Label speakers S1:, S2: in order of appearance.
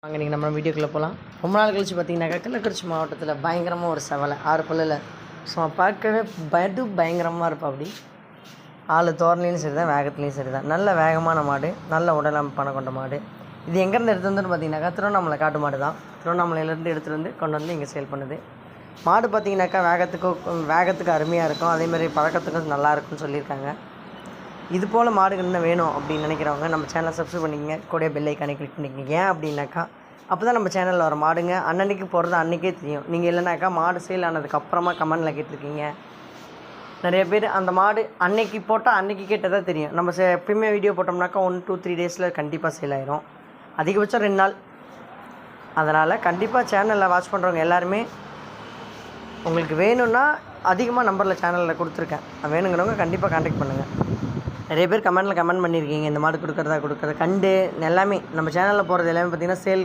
S1: வாங்க நீங்கள் நம்ம வீடியோக்குள்ளே போகலாம். ரொம்ப நாள் கழிச்சு பார்த்தீங்கன்னாக்கா கள்ளக்குறிச்சி மாவட்டத்தில் பயங்கரமாக ஒரு செவலை 6 பல்லில் ஸோ பார்க்கவே பயங்கரமாக இருப்பா. அப்படி ஆள் தோரணையும் சரி தான், வேகத்துலேயும் சரி தான். நல்ல வேகமான மாடு, நல்ல உடலமைப்பான கொண்ட மாடு. இது எங்கேருந்து எடுத்து வந்துன்னு பார்த்தீங்கன்னாக்கா திருவண்ணாமலை காட்டு மாடு தான். திருவண்ணாமலையிலேருந்து எடுத்துகிட்டு வந்து கொண்டு வந்து இங்கே சேல் பண்ணுது. மாடு பார்த்தீங்கன்னாக்கா வேகத்துக்கு அருமையாக இருக்கும், அதேமாதிரி பழக்கத்துக்கும் நல்லா இருக்குன்னு சொல்லியிருக்காங்க. இது போல் மாடுகள் என்ன வேணும் அப்படின்னு நினைக்கிறவங்க நம்ம சேனலை சப்ஸ்கிரைப் பண்ணிக்கங்க, கூட பெல் ஐக்கானை கிளிக் பண்ணிக்கங்க. ஏன் அப்படின்னாக்கா அப்போ தான் நம்ம சேனலில் வர மாடுங்க அன்னன்னைக்கு போகிறது அன்றைக்கே தெரியும். நீங்கள் இல்லைனாக்கா மாடு சேல் ஆனதுக்கப்புறமா கமெண்டில் கேட்டிருக்கீங்க நிறைய பேர். அந்த மாடு அன்னைக்கு போட்டால் அன்றைக்கி கேட்டதாக தெரியும். நம்ம எப்பயுமே வீடியோ போட்டோம்னாக்கா 1 2 3 டேஸில் கண்டிப்பாக சேல் ஆயிரும், அதிகபட்சம் 2 நாள். அதனால் கண்டிப்பாக சேனலில் வாட்ச் பண்ணுறவங்க எல்லாருமே உங்களுக்கு வேணும்னா அதிகமாக நம்பரில் சேனலில் கொடுத்துருக்கேன், வேணுங்கிறவங்க கண்டிப்பாக கான்டாக்ட் பண்ணுங்கள். நிறைய பேர் கமெண்ட் பண்ணியிருக்கீங்க இந்த மாடு கொடுக்குறதா கண்டு எல்லாமே நம்ம சேனலில் போகிறது எல்லாமே பார்த்திங்கன்னா சேல்